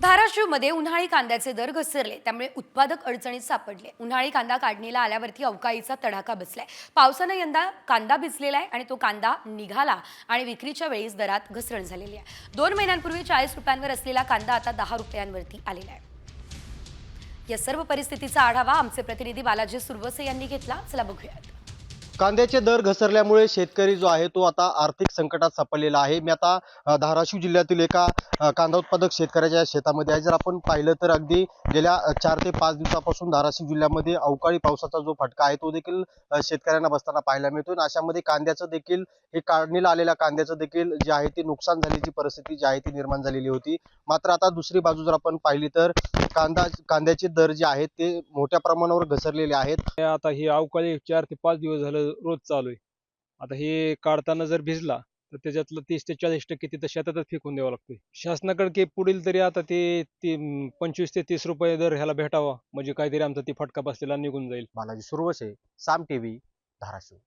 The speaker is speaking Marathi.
धाराशिवमध्ये उन्हाळी कांद्याचे दर घसरले, त्यामुळे उत्पादक अडचणीत सापडले। उन्हाळी कांदा काढणीला आल्यावरती अवकाळीचा तडाखा बसलाय। पावसानं यंदा कांदा भिजलेला आहे आणि तो कांदा निघाला आणि विक्रीच्या वेळीच दरात घसरण झालेली आहे। 2 महिन्यांपूर्वी 40 रुपयांवर असलेला कांदा आता 10 रुपयांवरती आलेला आहे। या सर्व परिस्थितीचा आढावा आमचे प्रतिनिधी बालाजी सुरवसे यांनी घेतला। चला बघूयात। कांद्याचे दर घसरल्यामुळे शेतकरी जो आहे तो आता आर्थिक संकटात सापडलेला आहे। मी आता धाराशिव जिल्ह्यातील एका कांदा उत्पादक शेतकऱ्याच्या शेतामध्ये आहे। जर आपण पाहिलं तर अगदी गेल्या 4 ते 5 दिवसापासून धाराशिव जिल्ह्यामध्ये अवकाळी पावसाचा जो फटका आहे तो देखील शेतकऱ्यांना बसताना पाहायला मिळतो आणि अशामध्ये कांद्याचं देखील हे काढणीला आलेल्या कांद्याचं देखील जे आहे ते नुकसान झाल्याची परिस्थिती जी आहे ती निर्माण झालेली होती। मात्र आता दुसरी बाजू जर आपण पाहिली तर कांद्याचे दर जे आहेत ते मोठ्या प्रमाणावर घसरलेले आहेत। आता ही अवकाळी 4 ते 5 दिवस झालं रोज चालू आहे। आता हे काढताना जर भिजला तर त्याच्यातलं 30 ते 40% तिथं शेतातच फेकून द्यावं लागतंय। शासनाकडे की पुढील तरी आता ते 25 ते 30 रुपये दर ह्याला भेटावा, म्हणजे काहीतरी आमचा ती फटका बसलेला निघून जाईल। बालाजी सुरवसे, साम टीव्ही, धाराशिव।